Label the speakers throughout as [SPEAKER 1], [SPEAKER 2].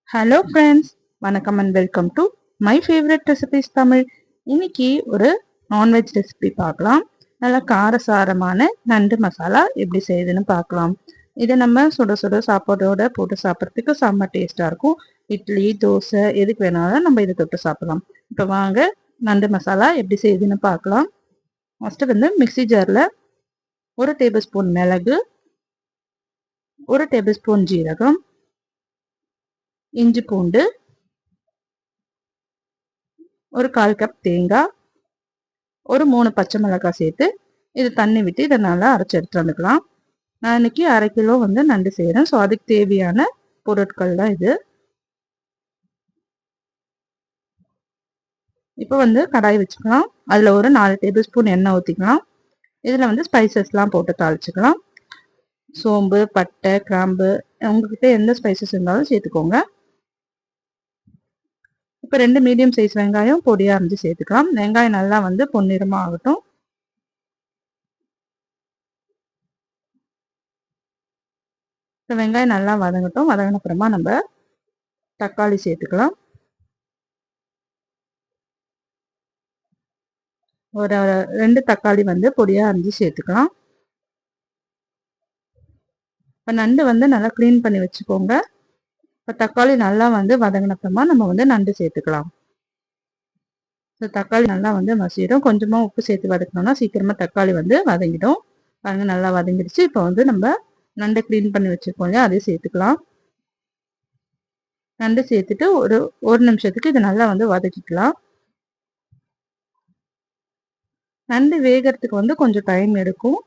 [SPEAKER 1] Hello friends, வணக்கம் and welcome to my favourite recipes Tamil. இன்னைக்கு ஒரு நான்வெஜ் ரெசிபி பார்க்கலாம். நல்லா காரசாரமான நண்டு மசாலா எப்படி செய்யுதுன்னு பார்க்கலாம். இதை நம்ம சுட சுட சாப்பாடோட போட்டு சாப்பிட்றதுக்கு செம்ம டேஸ்டாக இருக்கும். இட்லி, தோசை எதுக்கு வேணாலும் நம்ம இதை தொட்டு சாப்பிடலாம். இப்போ வாங்க நண்டு மசாலா எப்படி செய்யுதுன்னு பார்க்கலாம். ஃபஸ்ட்டு வந்து மிக்சி ஜாரில் 1 டேபிள் ஸ்பூன் மிளகு, 1 டேபிள் ஸ்பூன் ஜீரகம், இஞ்சி பூண்டு, ஒரு 1/4 கப் தேங்காய், ஒரு 3 பச்சை மிளகாய் சேர்த்து இது தண்ணி விட்டு இதை நல்லா அரைச்சி எடுத்து வந்துக்கலாம். நான் இன்னைக்கு 1/2 கிலோ வந்து நண்டு செய்கிறேன். ஸோ அதுக்கு தேவையான பொருட்கள் தான் இது. இப்போ வந்து கடாய் வச்சுக்கலாம். அதில் ஒரு 4 டேபிள் ஸ்பூன் எண்ணெய் ஊற்றிக்கலாம். இதில் வந்து ஸ்பைசஸ்லாம் போட்டு தாளிச்சுக்கலாம். சோம்பு, பட்டை, கிராம்பு, உங்ககிட்ட எந்த ஸ்பைசஸ் இருந்தாலும் சேர்த்துக்கோங்க. இப்போ 2 மீடியம் சைஸ் வெங்காயம் பொடியாக அரைஞ்சி சேர்த்துக்கலாம். வெங்காயம் நல்லா வந்து பொன்னிறமாக ஆகட்டும். இப்போ வெங்காயம் நல்லா வதங்கட்டும். வதங்கின அப்புறமா நம்ம தக்காளி சேர்த்துக்கலாம். ஒரு 2 தக்காளி வந்து பொடியாக அரைஞ்சி சேர்த்துக்கலாம். இப்போ நண்டு வந்து நல்லா க்ளீன் பண்ணி வச்சுக்கோங்க. இப்போ தக்காளி நல்லா வந்து வதங்கின அப்புறமா நம்ம வந்து நண்டு சேர்த்துக்கலாம். ஸோ தக்காளி நல்லா வந்து மசிடும். கொஞ்சமாக உப்பு சேர்த்து வதக்கணும்னா சீக்கிரமாக தக்காளி வந்து வதங்கிடும். பாருங்க நல்லா வதங்கிடுச்சு. இப்போ வந்து நம்ம நண்டை க்ளீன் பண்ணி வச்சுருக்கோம் இல்லையா, அதையும் சேர்த்துக்கலாம். நண்டு சேர்த்துட்டு ஒரு நிமிஷத்துக்கு இதை நல்லா வந்து வதக்கிக்கலாம். நண்டு வேகிறதுக்கு வந்து கொஞ்சம் டைம் எடுக்கும்.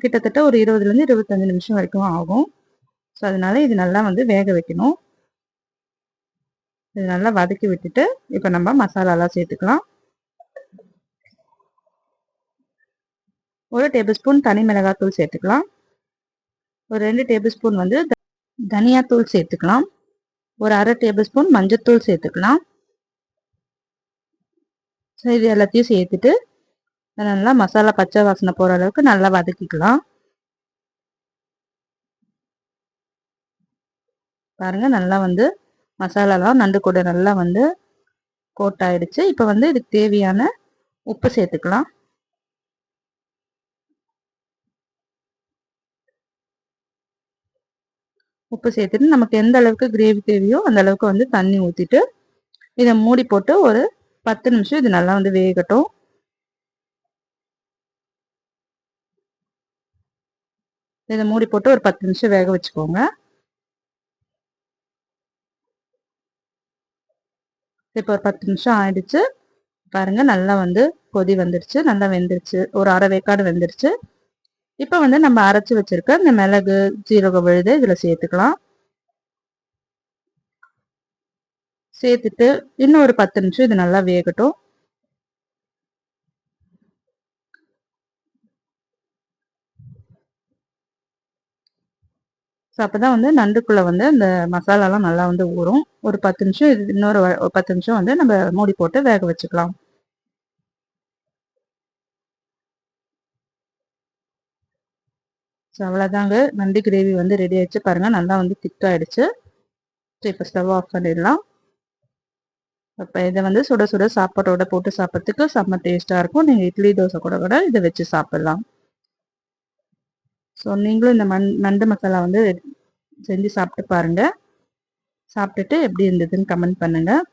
[SPEAKER 1] கிட்டத்தட்ட ஒரு 20லேருந்து 25 நிமிஷம் வரைக்கும் ஆகும். ஸோ அதனால இது நல்லா வந்து வேக வைக்கணும். இது நல்லா வதக்கி விட்டுட்டு இப்போ நம்ம மசாலாலாம் சேர்த்துக்கலாம். 1 டேபிள் ஸ்பூன் தனி மிளகாத்தூள் சேர்த்துக்கலாம். ஒரு 2 டேபிள் ஸ்பூன் வந்து தனியாத்தூள் சேர்த்துக்கலாம். ஒரு 1/2 டேபிள் ஸ்பூன் மஞ்சத்தூள் சேர்த்துக்கலாம். ஸோ இது எல்லாத்தையும் சேர்த்துட்டு நல்லா மசாலா பச்சை வாசனை போகிற அளவுக்கு நல்லா வதக்கிக்கலாம். பாருங்க நல்லா வந்து மசாலாலாம் நண்டு கூட நல்லா வந்து கோட் ஆயிடுச்சு. இப்போ வந்து இதுக்கு தேவையான உப்பு சேர்த்துக்கலாம். உப்பு சேர்த்துட்டு நமக்கு எந்த அளவுக்கு கிரேவி தேவையோ அந்த அளவுக்கு வந்து தண்ணி ஊற்றிட்டு இதை மூடி போட்டு ஒரு 10 நிமிஷம் இது நல்லா வந்து வேகட்டும். இதை மூடி போட்டு ஒரு 10 நிமிஷம் வேக வச்சுக்கோங்க. இப்போ ஒரு 10 நிமிஷம் ஆயிடுச்சு. பாருங்க நல்லா வந்து கொதி வந்துடுச்சு, நல்லா வெந்துருச்சு, ஒரு அரை வேக்காடு வெந்துருச்சு. இப்போ வந்து நம்ம அரைச்சி வச்சிருக்க இந்த மிளகு, ஜீரக விழுது இதில் சேர்த்துக்கலாம். சேர்த்துட்டு இன்னும் ஒரு 10 நிமிஷம் இது நல்லா வேகட்டும். ஸோ அப்போதான் வந்து நண்டுக்குள்ளே வந்து இந்த மசாலாலாம் நல்லா வந்து ஊறும். ஒரு 10 நிமிஷம் இது இன்னொரு 10 நிமிஷம் வந்து நம்ம மூடி போட்டு வேக வச்சுக்கலாம். ஸோ அவ்வளோதாங்க, நண்டு கிரேவி வந்து ரெடி ஆயிடுச்சு. பாருங்கள் நல்லா வந்து திக்காயிடுச்சு. ஸோ இப்போ ஸ்டவ் ஆஃப் பண்ணிடலாம். இப்போ இதை வந்து சுட சுட சாப்பாட்டோட போட்டு சாப்பிட்றதுக்கு செம்ம டேஸ்ட்டாக இருக்கும். நீங்கள் இட்லி, தோசை கூட இதை வச்சு சாப்பிட்லாம். ஸோ நீங்களும் இந்த நண்டு மசாலா வந்து செஞ்சு சாப்பிட்டு பாருங்கள். சாப்பிட்டுட்டு எப்படி இருந்ததுன்னு கமெண்ட் பண்ணுங்கள்.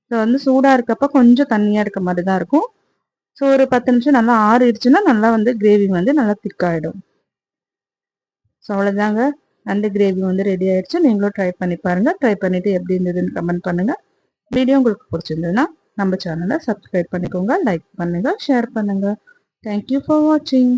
[SPEAKER 1] ஸோ வந்து சூடாக இருக்கப்போ கொஞ்சம் தண்ணியாக இருக்க மாதிரி தான் இருக்கும். ஸோ ஒரு 10 நிமிஷம் நல்லா ஆறிடுச்சுன்னா நல்லா வந்து கிரேவி வந்து நல்லா திக்காயிடும். ஸோ அவ்வளோதாங்க, நண்டு கிரேவி வந்து ரெடி ஆயிடுச்சு. நீங்களும் ட்ரை பண்ணி பாருங்கள். ட்ரை பண்ணிவிட்டு எப்படி இருந்ததுன்னு கமெண்ட் பண்ணுங்கள். வீடியோ உங்களுக்கு பிடிச்சிருந்ததுன்னா நம்ம சேனலை சப்ஸ்கிரைப் பண்ணிக்கோங்க, லைக் பண்ணுங்கள், ஷேர் பண்ணுங்கள். தேங்க்யூ ஃபார் வாட்சிங்.